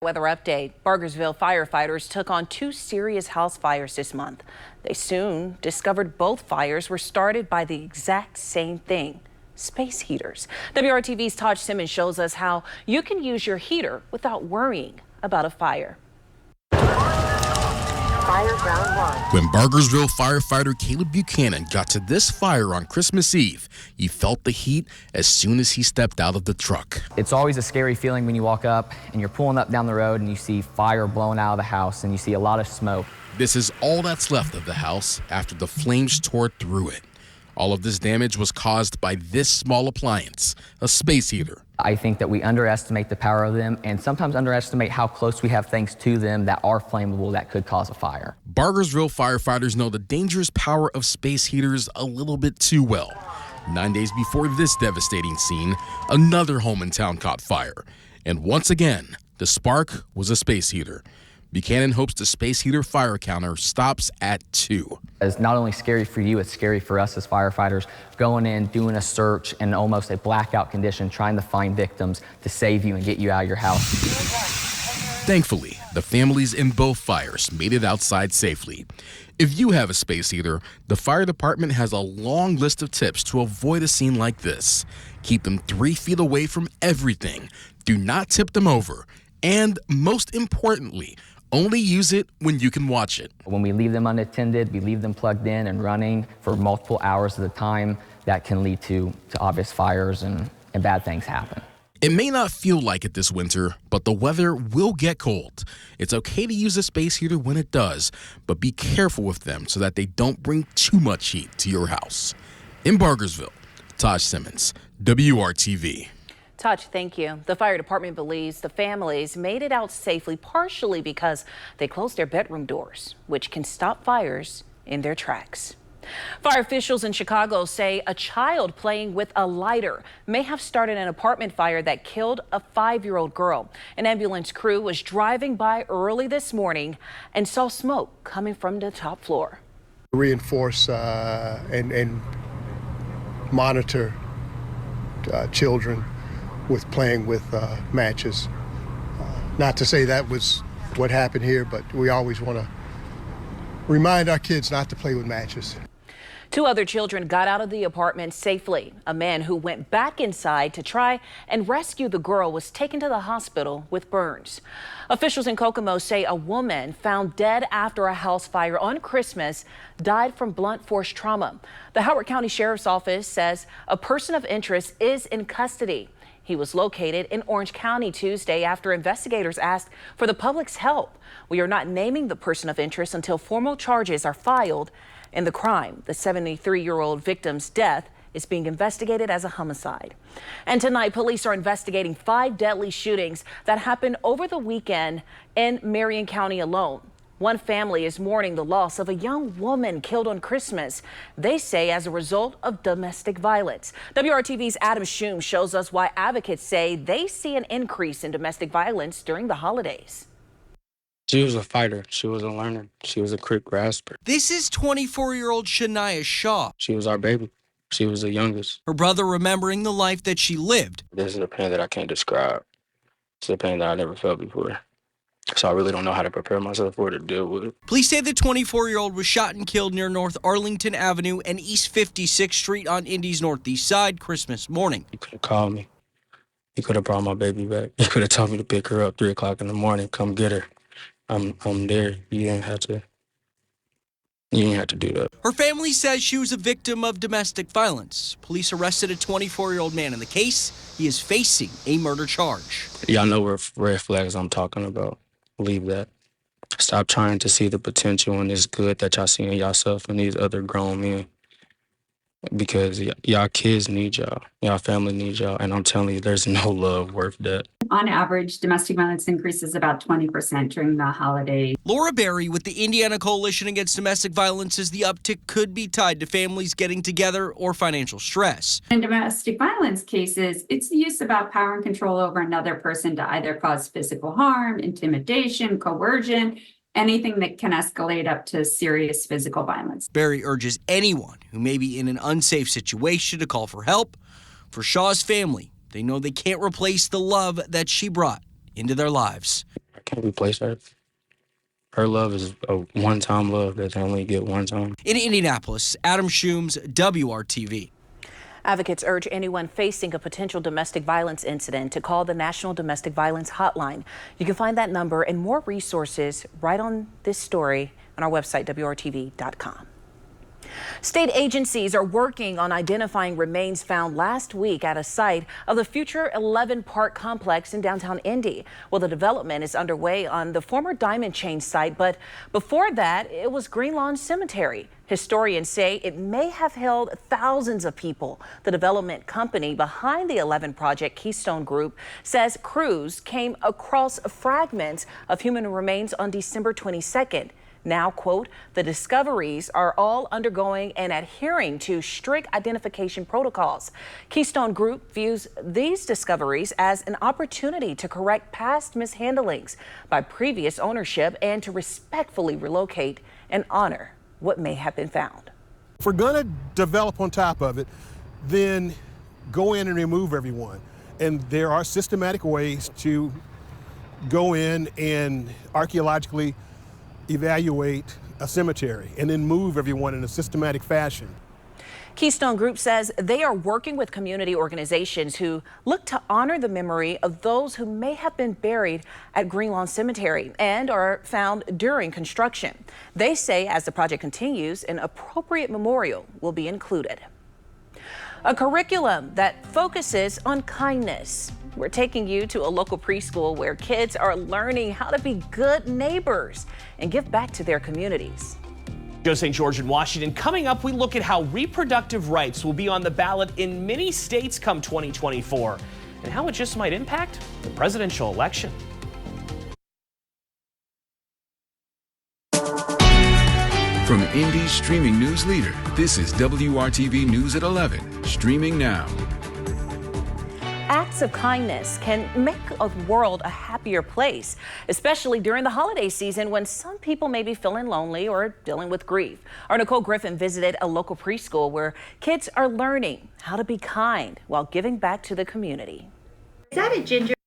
Weather update. Bargersville firefighters took on 2 serious house fires this month. They soon discovered both fires were started by the exact same thing: space heaters. WRTV's Taj Simmons shows us how you can use your heater without worrying about a fire. Fire ground 1. When Bargersville firefighter Caleb Buchanan got to this fire on Christmas Eve, he felt the heat as soon as he stepped out of the truck. It's always a scary feeling when you walk up and you're pulling up down the road and you see fire blowing out of the house and you see a lot of smoke. This is all that's left of the house after the flames tore through it. All of this damage was caused by this small appliance, a space heater. I think that we underestimate the power of them and sometimes underestimate how close we have things to them that are flammable that could cause a fire. Bargersville firefighters know the dangerous power of space heaters a little bit too well. 9 days before this devastating scene, another home in town caught fire. And once again, the spark was a space heater. Buchanan hopes the space heater fire counter stops at 2. It's not only scary for you, it's scary for us as firefighters going in, doing a search in almost a blackout condition, trying to find victims to save you and get you out of your house. Thankfully, the families in both fires made it outside safely. If you have a space heater, the fire department has a long list of tips to avoid a scene like this. Keep them 3 feet away from everything. Do not tip them over. And most importantly, only use it when you can watch it. When we leave them unattended, we leave them plugged in and running for multiple hours at a time, that can lead to obvious fires and bad things happen. It may not feel like it this winter, but the weather will get cold. It's okay to use a space heater when it does, but be careful with them so that they don't bring too much heat to your house. In Bargersville, Taj Simmons, WRTV. Taj, thank you. The fire department believes the families made it out safely partially because they closed their bedroom doors, which can stop fires in their tracks. Fire officials in Chicago say a child playing with a lighter may have started an apartment fire that killed a 5-year-old girl. An ambulance crew was driving by early this morning and saw smoke coming from the top floor. Reinforce and monitor children with playing with matches. Not to say that was what happened here, but we always want to remind our kids not to play with matches. 2 other children got out of the apartment safely. A man who went back inside to try and rescue the girl was taken to the hospital with burns. Officials in Kokomo say a woman found dead after a house fire on Christmas died from blunt force trauma. The Howard County Sheriff's Office says a person of interest is in custody. He was located in Orange County Tuesday after investigators asked for the public's help. We are not naming the person of interest until formal charges are filed in the crime. The 73-year-old victim's death is being investigated as a homicide. And tonight, police are investigating 5 deadly shootings that happened over the weekend in Marion County alone. One family is mourning the loss of a young woman killed on Christmas, they say as a result of domestic violence. WRTV's Adam Shum shows us why advocates say they see an increase in domestic violence during the holidays. She was a fighter. She was a learner. She was a quick grasper. This is 24-year-old Shania Shaw. She was our baby. She was the youngest. Her brother remembering the life that she lived. This is a pain that I can't describe. It's a pain that I never felt before. So I really don't know how to prepare myself for it to deal with it. Police say the 24-year-old was shot and killed near North Arlington Avenue and East 56th Street on Indy's northeast side Christmas morning. He could have called me. He could have brought my baby back. He could have told me to pick her up 3 o'clock in the morning, come get her. I'm there. You didn't have to do that. Her family says she was a victim of domestic violence. Police arrested a 24-year-old man in the case. He is facing a murder charge. Y'all know what red flags I'm talking about. Leave that. Stop trying to see the potential and this good that y'all see in yourself and these other grown men. Because y'all kids need y'all. Y'all family needs y'all. And I'm telling you, there's no love worth that. On average, domestic violence increases about 20% during the holiday. Laura Berry with the Indiana Coalition Against Domestic Violence says the uptick could be tied to families getting together or financial stress. In domestic violence cases, it's the use about power and control over another person to either cause physical harm, intimidation, coercion, anything that can escalate up to serious physical violence. Berry urges anyone who may be in an unsafe situation to call for help. For Shaw's family, they know they can't replace the love that she brought into their lives. replace her. Her love is a one-time love that they only get one time. In Indianapolis, Adam Schoombs, WRTV. Advocates urge anyone facing a potential domestic violence incident to call the National Domestic Violence Hotline. You can find that number and more resources right on this story on our website, WRTV.com. State agencies are working on identifying remains found last week at a site of the future 11 Park complex in downtown Indy. Well, the development is underway on the former Diamond Chain site, but before that, it was Green Lawn Cemetery. Historians say it may have held thousands of people. The development company behind the 11 project, Keystone Group, says crews came across fragments of human remains on December 22nd. Now, quote, the discoveries are all undergoing and adhering to strict identification protocols. Keystone Group views these discoveries as an opportunity to correct past mishandlings by previous ownership and to respectfully relocate and honor what may have been found. If we're going to develop on top of it, then go in and remove everyone. And there are systematic ways to go in and archaeologically evaluate a cemetery and then move everyone in a systematic fashion. Keystone Group says they are working with community organizations who look to honor the memory of those who may have been buried at Green Lawn Cemetery and are found during construction. They say as the project continues, an appropriate memorial will be included. A curriculum that focuses on kindness. We're taking you to a local preschool where kids are learning how to be good neighbors and give back to their communities. Joe St. George in Washington. Coming up, we look at how reproductive rights will be on the ballot in many states come 2024 and how it just might impact the presidential election. From Indy's streaming news leader, this is WRTV News at 11, streaming now. Acts of kindness can make a world a happier place, especially during the holiday season when some people may be feeling lonely or dealing with grief. Our Nicole Griffin visited a local preschool where kids are learning how to be kind while giving back to the community. Is that a ginger?